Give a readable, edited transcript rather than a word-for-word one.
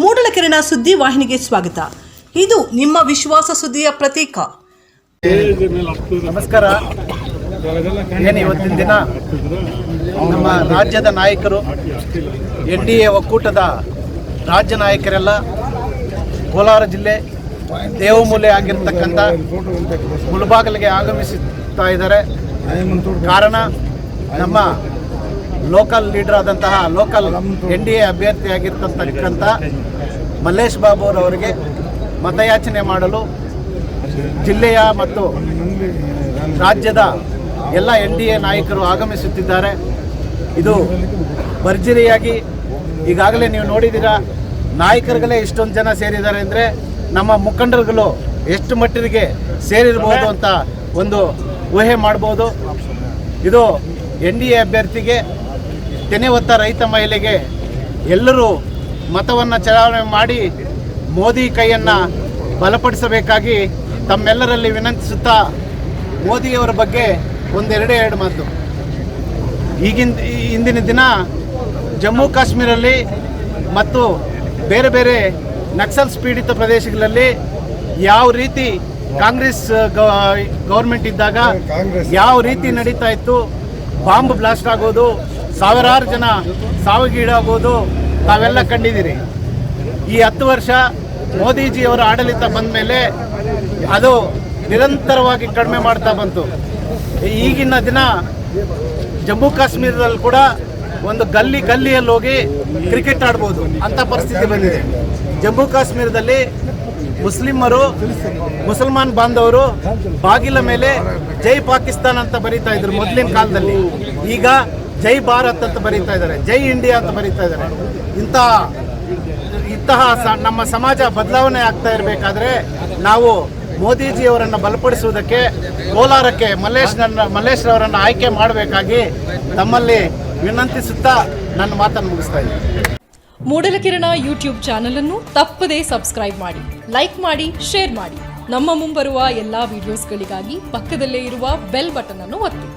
ಮೂಡಲಕೆರೆನ ಸುದ್ದಿ ವಾಹಿನಿಗೆ ಸ್ವಾಗತ. ಇದು ನಿಮ್ಮ ವಿಶ್ವಾಸ ಸುದ್ದಿಯ ಪ್ರತೀಕ. ನಮಸ್ಕಾರ. ಇವತ್ತಿನ ದಿನ ನಮ್ಮ ರಾಜ್ಯದ ನಾಯಕರು NDA ಒಕ್ಕೂಟದ ರಾಜ್ಯ ನಾಯಕರೆಲ್ಲ ಕೋಲಾರ ಜಿಲ್ಲೆ ದೇವಮೂಲೆ ಆಗಿರ್ತಕ್ಕಂಥ ಮುಳಬಾಗಿಲಿಗೆ ಆಗಮಿಸುತ್ತಾ ಇದ್ದಾರೆ. ಕಾರಣ ನಮ್ಮ ಲೋಕಲ್ ಲೀಡರ್ ಆದಂತಹ ಲೋಕಲ್ NDA ಅಭ್ಯರ್ಥಿಯಾಗಿರ್ತಕ್ಕಂಥ ಮಲ್ಲೇಶ್ ಬಾಬು ಅವರಿಗೆ ಮತಯಾಚನೆ ಮಾಡಲು ಜಿಲ್ಲೆಯ ಮತ್ತು ರಾಜ್ಯದ ಎಲ್ಲ NDA ನಾಯಕರು ಆಗಮಿಸುತ್ತಿದ್ದಾರೆ. ಇದು ಭರ್ಜರಿಯಾಗಿ ಈಗಾಗಲೇ ನೀವು ನೋಡಿದ್ದೀರಾ. ನಾಯಕರುಗಳೇ ಇಷ್ಟೊಂದು ಜನ ಸೇರಿದ್ದಾರೆ ಅಂದರೆ ನಮ್ಮ ಮುಖಂಡರುಗಳು ಎಷ್ಟು ಮಟ್ಟಿಗೆ ಸೇರಿರ್ಬೋದು ಅಂತ ಒಂದು ಊಹೆ ಮಾಡ್ಬೋದು. ಇದು NDA ಅಭ್ಯರ್ಥಿಗೆ ತೆನೆ ಹೊತ್ತ ರೈತ ಮಹಿಳೆಗೆ ಎಲ್ಲರೂ ಮತವನ್ನು ಚಲಾವಣೆ ಮಾಡಿ ಮೋದಿ ಕೈಯನ್ನು ಬಲಪಡಿಸಬೇಕಾಗಿ ತಮ್ಮೆಲ್ಲರಲ್ಲಿ ವಿನಂತಿಸುತ್ತಾ ಮೋದಿಯವರ ಬಗ್ಗೆ ಎರಡು ಮಾತು. ಇಂದಿನ ದಿನ ಜಮ್ಮು ಕಾಶ್ಮೀರಲ್ಲಿ ಮತ್ತು ಬೇರೆ ಬೇರೆ ನಕ್ಸಲ್ಸ್ ಪೀಡಿತ ಪ್ರದೇಶಗಳಲ್ಲಿ ಯಾವ ರೀತಿ ಕಾಂಗ್ರೆಸ್ ಗೌರ್ಮೆಂಟ್ ಇದ್ದಾಗ ಯಾವ ರೀತಿ ನಡೀತಾ ಇತ್ತು, ಬಾಂಬ್ ಬ್ಲಾಸ್ಟ್ ಆಗೋದು, ಸಾವಿರಾರು ಜನ ಸಾವಿಗೀಡಾಗೋದು ತಾವೆಲ್ಲ ಕಂಡಿದ್ದೀರಿ. ಈ 10 ವರ್ಷ ಮೋದಿಜಿಯವರ ಆಡಳಿತ ಬಂದ ಮೇಲೆ ಅದು ನಿರಂತರವಾಗಿ ಕಡಿಮೆ ಮಾಡ್ತಾ ಬಂತು. ಈಗಿನ ದಿನ ಜಮ್ಮು ಕಾಶ್ಮೀರದಲ್ಲಿ ಕೂಡ ಒಂದು ಗಲ್ಲಿಯಲ್ಲಿ ಹೋಗಿ ಕ್ರಿಕೆಟ್ ಆಡ್ಬೋದು ಅಂಥ ಪರಿಸ್ಥಿತಿ ಬಂದಿದೆ. ಜಮ್ಮು ಕಾಶ್ಮೀರದಲ್ಲಿ ಮುಸಲ್ಮಾನ್ ಬಾಂಧವರು ಬಾಗಿಲ ಮೇಲೆ ಜೈ ಪಾಕಿಸ್ತಾನ್ ಅಂತ ಬರೀತಾ ಇದ್ರು ಮೊದಲಿನ ಕಾಲದಲ್ಲಿ. ಈಗ ಜೈ ಭಾರತ್ ಅಂತ ಬರೀತಾ ಇದ್ದಾರೆ, ಜೈ ಇಂಡಿಯಾ ಅಂತ ಬರೀತಾ ಇದ್ದಾರೆ. ಇಂತಹ ನಮ್ಮ ಸಮಾಜ ಬದಲಾವಣೆ ಆಗ್ತಾ ಇರಬೇಕಾದ್ರೆ ನಾವು ಮೋದಿಜಿಯವರನ್ನು ಬಲಪಡಿಸುವುದಕ್ಕೆ ಕೋಲಾರಕ್ಕೆ ಮಲ್ಲೇಶ್ ಅವರನ್ನು ಆಯ್ಕೆ ಮಾಡಬೇಕಾಗಿ ತಮ್ಮಲ್ಲಿ ವಿನಂತಿಸುತ್ತಾ ನನ್ನ ಮಾತನ್ನು ಮುಗಿಸ್ತಾ ಇದ್ದೀನಿ. ಮೂಡಲಕೆರೆನ ಯೂಟ್ಯೂಬ್ ಚಾನಲ್ ಅನ್ನು ತಪ್ಪದೇ ಸಬ್ಸ್ಕ್ರೈಬ್ ಮಾಡಿ, ಲೈಕ್ ಮಾಡಿ, ಶೇರ್ ಮಾಡಿ. ನಮ್ಮ ಮುಂಬರುವ ಎಲ್ಲಾ ವಿಡಿಯೋಸ್ಗಳಿಗಾಗಿ ಪಕ್ಕದಲ್ಲೇ ಇರುವ ಬೆಲ್ ಬಟನ್ ಅನ್ನು ಒತ್ತಿ.